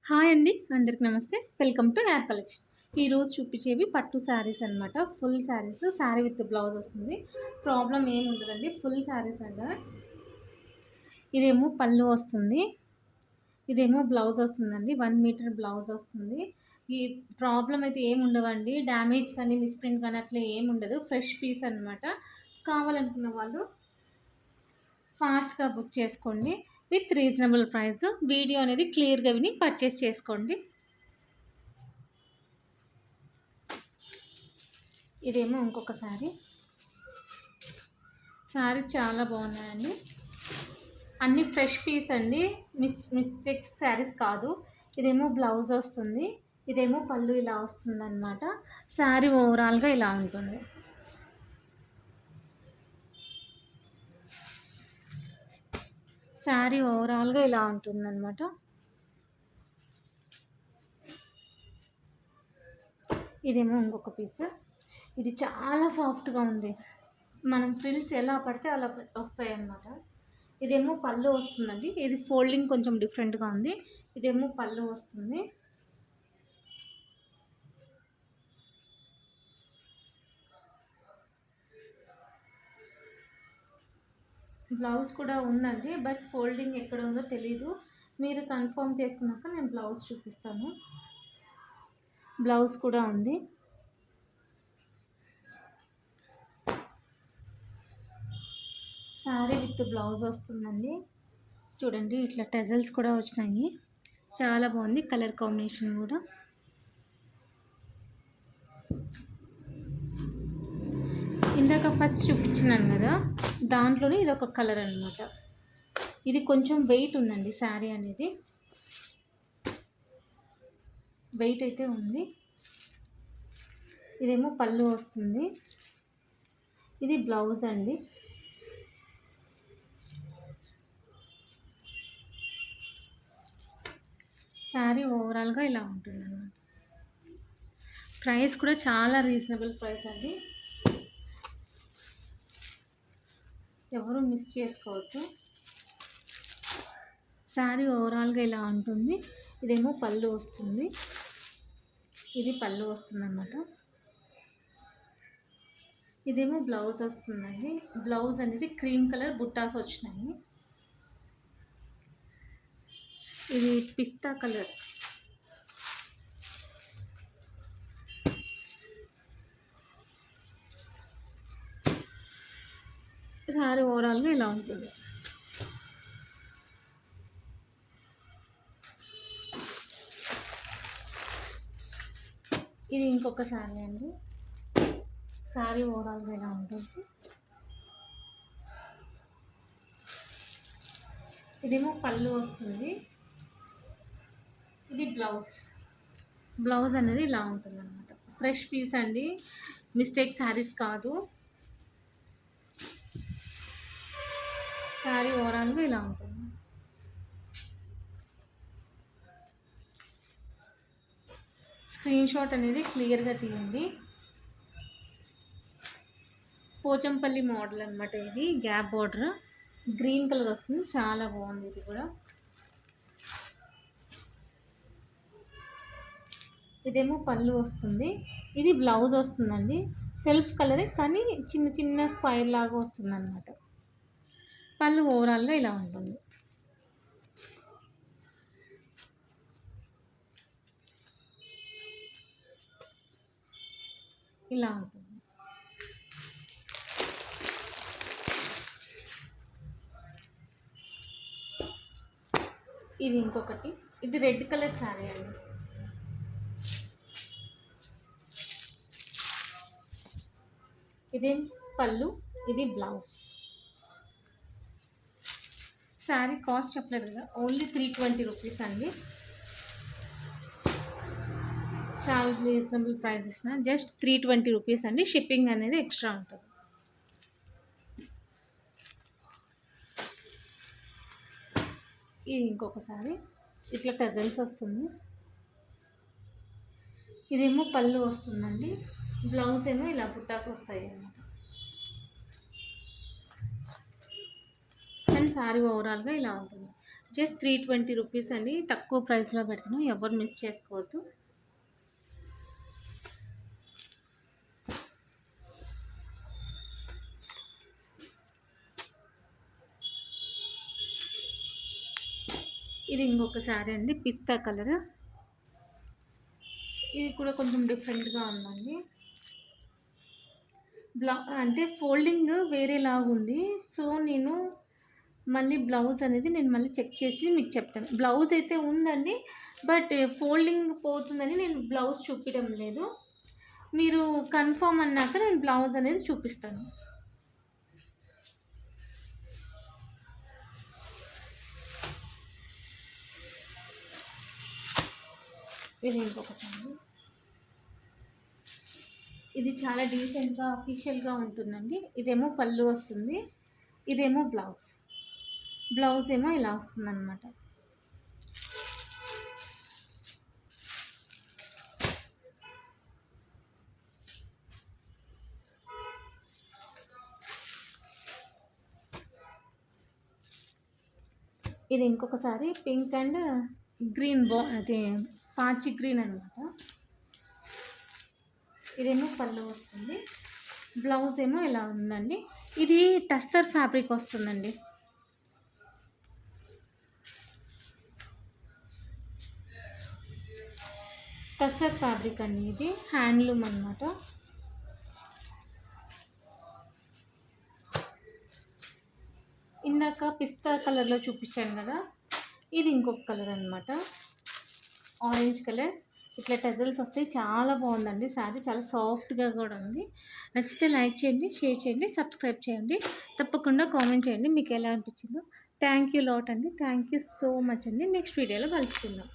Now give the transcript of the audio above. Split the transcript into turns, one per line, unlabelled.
Hi అండి, అందరికి నమస్తే. Welcome to hair collection. ఈరోజు చూపించేవి పట్టు శారీస్ అనమాట. Full saris, sari with blouse వస్తుంది. ప్రాబ్లం ఏమి ఉండదండి, ఫుల్ శారీస్ అంట. ఇదేమో పళ్ళు వస్తుంది, ఇదేమో బ్లౌజ్ వస్తుందండి. 1 మీటర్ బ్లౌజ్ వస్తుంది. ఈ ప్రాబ్లం అయితే ఏమి ఉండవండి, డ్యామేజ్ కానీ మిస్ప్రింట్ కానీ అట్లా ఏమి ఉండదు. ఫ్రెష్ పీస్ అనమాట. కావాలనుకున్న వాళ్ళు ఫాస్ట్గా బుక్ చేసుకోండి విత్ రీజనబుల్ ప్రైస్. వీడియో అనేది క్లియర్గా విని పర్చేస్ చేసుకోండి. ఇదేమో ఇంకొక శారీస్ చాలా బాగున్నాయండి. అన్నీ ఫ్రెష్ పీస్ అండి, మిస్టేక్స్ శారీస్ కాదు. ఇదేమో బ్లౌజ్ వస్తుంది, ఇదేమో పళ్ళు ఇలా వస్తుంది అన్నమాట. శారీ ఓవరాల్గా ఇలా ఉంటుంది. శారీ ఓవరాల్గా ఇలా ఉంటుందన్నమాట. ఇదేమో ఇంకొక పీస్. ఇది చాలా సాఫ్ట్గా ఉంది, మనం ఫ్రిల్స్ ఎలా పడితే అలా వస్తాయి అన్నమాట. ఇదేమో పళ్ళు వస్తుందండి, ఇది ఫోల్డింగ్ కొంచెం డిఫరెంట్గా ఉంది. ఇదేమో పళ్ళు వస్తుంది. బ్లౌజ్ కూడా ఉందండి, బట్ ఫోల్డింగ్ ఎక్కడ ఉందో తెలీదు. మీరు కన్ఫర్మ్ చేసుకున్నాక నేను బ్లౌజ్ చూపిస్తాను. బ్లౌజ్ కూడా ఉంది. శారీ విత్ బ్లౌజ్ వస్తుందండి. చూడండి, ఇట్లా టెజల్స్ కూడా వచ్చినాయి. చాలా బాగుంది కలర్ కాంబినేషన్ కూడా. ఇందాక ఫస్ట్ చూపించినాను కదా, దాంట్లోనే ఇది ఒక కలర్ అనమాట. ఇది కొంచెం వెయిట్ ఉందండి, శారీ అనేది వెయిట్ అయితే ఉంది. ఇదేమో పళ్ళు వస్తుంది, ఇది బ్లౌజ్ అండి. శారీ ఓవరాల్గా ఇలా ఉంటుంది అన్నమాట. ప్రైస్ కూడా చాలా రీజనబుల్ ప్రైస్ అండి, ఎవరు మిస్ చేసుకోవద్దు. శారీ ఓవరాల్గా ఇలా ఉంటుంది. ఇదేమో పళ్ళు వస్తుంది, ఇది పళ్ళు వస్తుంది అన్నమాట. ఇదేమో బ్లౌజ్ వస్తుందండి. బ్లౌజ్ అనేది క్రీమ్ కలర్ బుట్టాస్ వచ్చినాయి. ఇది పిస్తా కలర్. శారీ ఓవరాల్గా ఇలా ఉంటుంది. ఇది ఇంకొక శారీ అండి. శారీ ఓవరాల్గా ఇలా ఉంటుంది. ఇదేమో పళ్ళు వస్తుంది, ఇది బ్లౌజ్ అనేది ఇలా ఉంటుంది అన్నమాట. ఫ్రెష్ పీస్ అండి, మిస్టేక్ శారీస్ కాదు. శారీ ఓవరాల్గా ఇలా ఉంటుంది. స్క్రీన్ షాట్ అనేది క్లియర్గా తీయండి. పోచంపల్లి మోడల్ అనమాట. ఇది గ్యాప్ బార్డర్, గ్రీన్ కలర్ వస్తుంది, చాలా బాగుంది. ఇది కూడా ఇదేమో పళ్ళు వస్తుంది, ఇది బ్లౌజ్ వస్తుందండి. సెల్ఫ్ కలరే కానీ చిన్న చిన్న స్క్వైర్ లాగా వస్తుంది అన్నమాట. పళ్ళు ఓవరాల్గా ఇలా ఉంటుంది. ఇలా ఉంటుంది. ఇది ఇంకొకటి, ఇది రెడ్ కలర్ శారీ అండి. ఇదేం పళ్ళు, ఇది బ్లౌజ్. శారీ కాస్ట్ చెప్పలేదు కదా, ఓన్లీ 320 రూపీస్ అండి. చాలా రీజనబుల్ ప్రైస్ ఇచ్చిన, జస్ట్ 320 రూపీస్ అండి. షిప్పింగ్ అనేది ఎక్స్ట్రా ఉంటుంది. ఇది ఇంకొకసారి ఇట్లా టజల్స్ వస్తుంది. ఇదేమో పళ్ళు వస్తుందండి, బ్లౌజ్ ఏమో ఇలా బుట్టాస్ వస్తాయి అన్నమాట. అండ్ శారీ ఓవరాల్గా ఇలా ఉంటుంది. జస్ట్ 320 రూపీస్ అండి. తక్కువ ప్రైస్లో పెడుతున్నాం, ఎవరు మిస్ చేసుకోవద్దు. ఇది ఇంకొక శారీ అండి, పిస్తా కలర్. ఇది కూడా కొంచెం డిఫరెంట్గా ఉందండి. అంటే ఫోల్డింగ్ వేరేలాగా ఉంది. సో నేను మళ్ళీ బ్లౌజ్ అనేది మళ్ళీ చెక్ చేసి మీకు చెప్తాను. బ్లౌజ్ అయితే ఉందండి, బట్ ఫోల్డింగ్ పోతుందని నేను బ్లౌజ్ చూపించడం లేదు. మీరు కన్ఫర్మ్ అన్నాక నేను బ్లౌజ్ అనేది చూపిస్తాను. ఇది ఇంకొకసారి, ఇది చాలా డీసెంట్గా అఫీషియల్గా ఉంటుందండి. ఇదేమో పళ్ళు వస్తుంది, ఇదేమో బ్లౌజ్ ఏమో ఇలా వస్తుంది అన్నమాట. ఇది ఇంకొకసారి పింక్ అండ్ గ్రీన్ అదే పాచి గ్రీన్ అనమాట. ఇదేమో పళ్ళు వస్తుంది, బ్లౌజ్ ఏమో ఇలా ఉందండి. ఇది టస్సర్ ఫ్యాబ్రిక్ వస్తుందండి. టస్సర్ ఫ్యాబ్రిక్ అండి, ఇది హ్యాండ్లూమ్ అనమాట. ఇందాక పిస్తా కలర్లో చూపించాను కదా, ఇది ఇంకొక కలర్ అనమాట, ఆరెంజ్ కలర్. ఇట్లా టజల్స్ వస్తాయి, చాలా బాగుందండి శారీ, చాలా సాఫ్ట్గా కూడా ఉంది. నచ్చితే లైక్ చేయండి, షేర్ చేయండి, సబ్స్క్రైబ్ చేయండి, తప్పకుండా కామెంట్ చేయండి మీకు ఎలా అనిపించిందో. థ్యాంక్ యూ లాట్ అండి, థ్యాంక్ యూ సో మచ్ అండి. నెక్స్ట్ వీడియోలో కలుసుకుందాం.